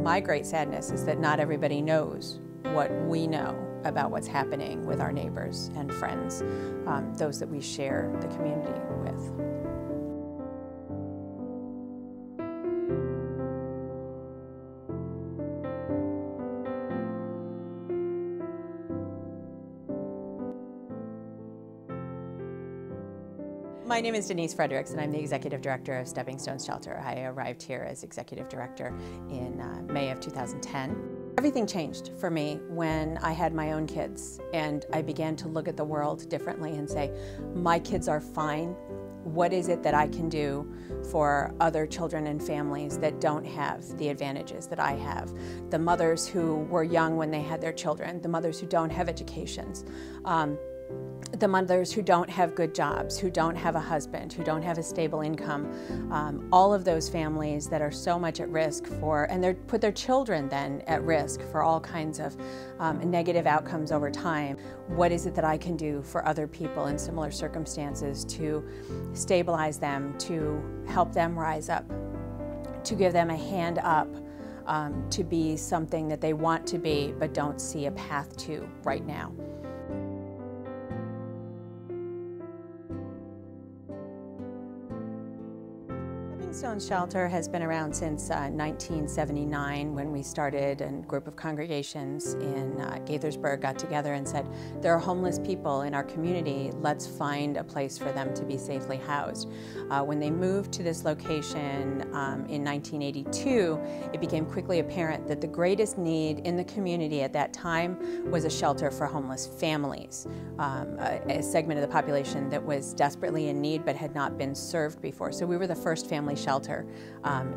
My great sadness is that not everybody knows what we know about what's happening with our neighbors and friends, those that we share the community with. My name is Denise Fredericks, and I'm the Executive Director of Stepping Stones Shelter. I arrived here as Executive Director in May of 2010. Everything changed for me when I had my own kids, and I began to look at the world differently and say, my kids are fine. What is it that I can do for other children and families that don't have the advantages that I have? The mothers who were young when they had their children, the mothers who don't have educations, the mothers who don't have good jobs, who don't have a husband, who don't have a stable income, all of those families that are so much at risk for, and they put their children then at risk for all kinds of negative outcomes over time. What is it that I can do for other people in similar circumstances to stabilize them, to help them rise up, to give them a hand up, to be something that they want to be but don't see a path to right now? Stones Shelter has been around since 1979, when we started, and a group of congregations in Gaithersburg got together and said, there are homeless people in our community, let's find a place for them to be safely housed. When they moved to this location in 1982, it became quickly apparent that the greatest need in the community at that time was a shelter for homeless families, a segment of the population that was desperately in need but had not been served before. So we were the first family shelter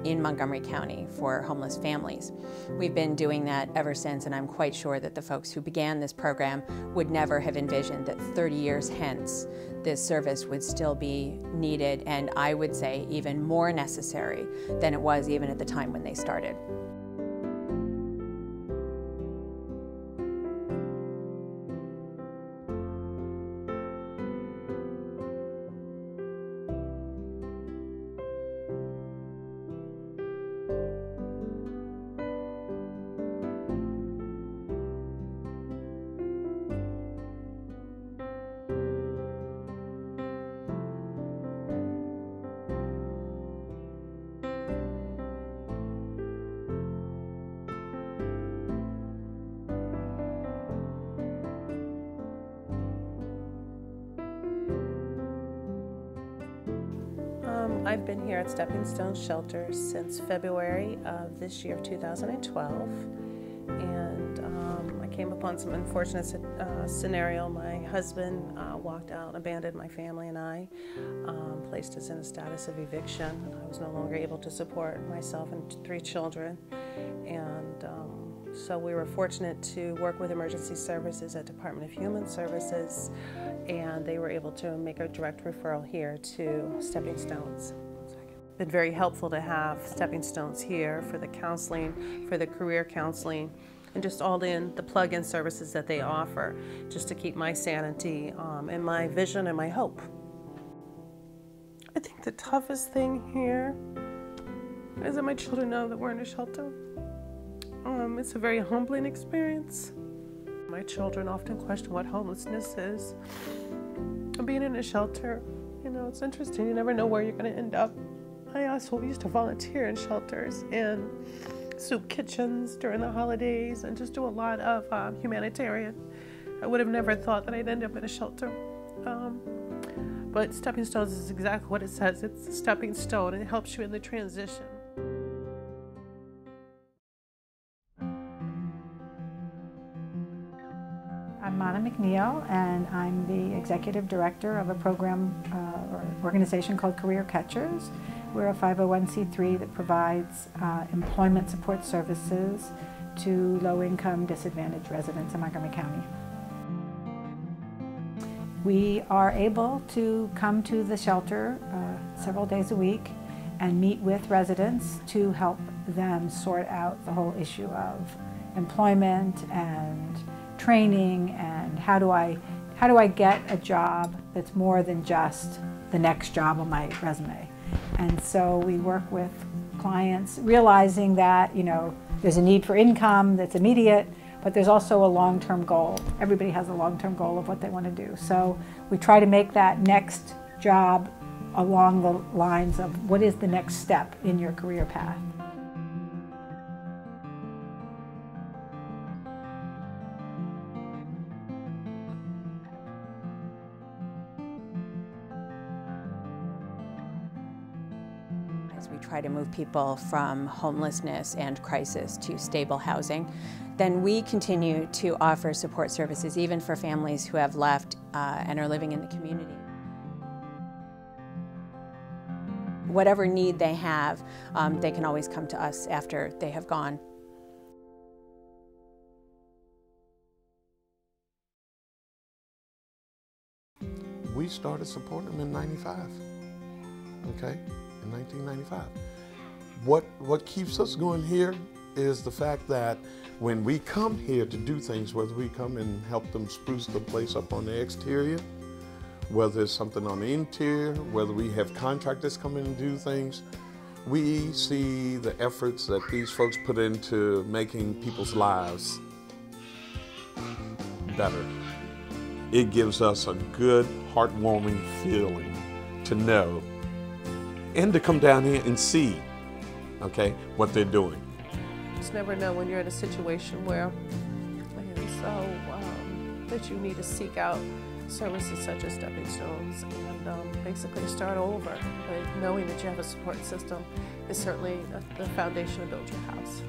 in Montgomery County for homeless families. We've been doing that ever since, and I'm quite sure that the folks who began this program would never have envisioned that 30 years hence this service would still be needed, and I would say even more necessary than it was even at the time when they started. I've been here at Stepping Stones Shelter since February of this year, 2012, and I came upon some unfortunate scenario. My husband walked out, abandoned my family and I, placed us in a status of eviction. I was no longer able to support myself and 3 children, and so we were fortunate to work with emergency services at Department of Human Services, and they were able to make a direct referral here to Stepping Stones. It's been very helpful to have Stepping Stones here for the counseling, for the career counseling, and just all in the plug-in services that they offer, just to keep my sanity and my vision and my hope. I think the toughest thing here is that my children know that we're in a shelter. It's a very humbling experience. My children often question what homelessness is. Being in a shelter, you know, it's interesting. You never know where you're going to end up. I also used to volunteer in shelters and soup kitchens during the holidays and just do a lot of humanitarian. I would have never thought that I'd end up in a shelter. But Stepping Stones is exactly what it says. It's a stepping stone, and it helps you in the transition. I'm McNeill, and I'm the Executive Director of a program or organization called Career Catchers. We're a 501c3 that provides employment support services to low-income, disadvantaged residents in Montgomery County. We are able to come to the shelter several days a week and meet with residents to help them sort out the whole issue of employment and training, and how do I get a job that's more than just the next job on my resume. And so we work with clients realizing that, you know, there's a need for income that's immediate, but there's also a long-term goal. Everybody has a long-term goal of what they want to do. So we try to make that next job along the lines of what is the next step in your career path. As we try to move people from homelessness and crisis to stable housing, then we continue to offer support services even for families who have left and are living in the community. Whatever need they have, they can always come to us after they have gone. We started supporting them in '95, okay, in 1995. What keeps us going here is the fact that when we come here to do things, whether we come and help them spruce the place up on the exterior, whether it's something on the interior, whether we have contractors come in and do things, we see the efforts that these folks put into making people's lives better. It gives us a good, heartwarming feeling to know and to come down here and see, okay, what they're doing. You just never know when you're in a situation where, that you need to seek out services such as Stepping Stones and basically to start over. But knowing that you have a support system is certainly the foundation to build your house.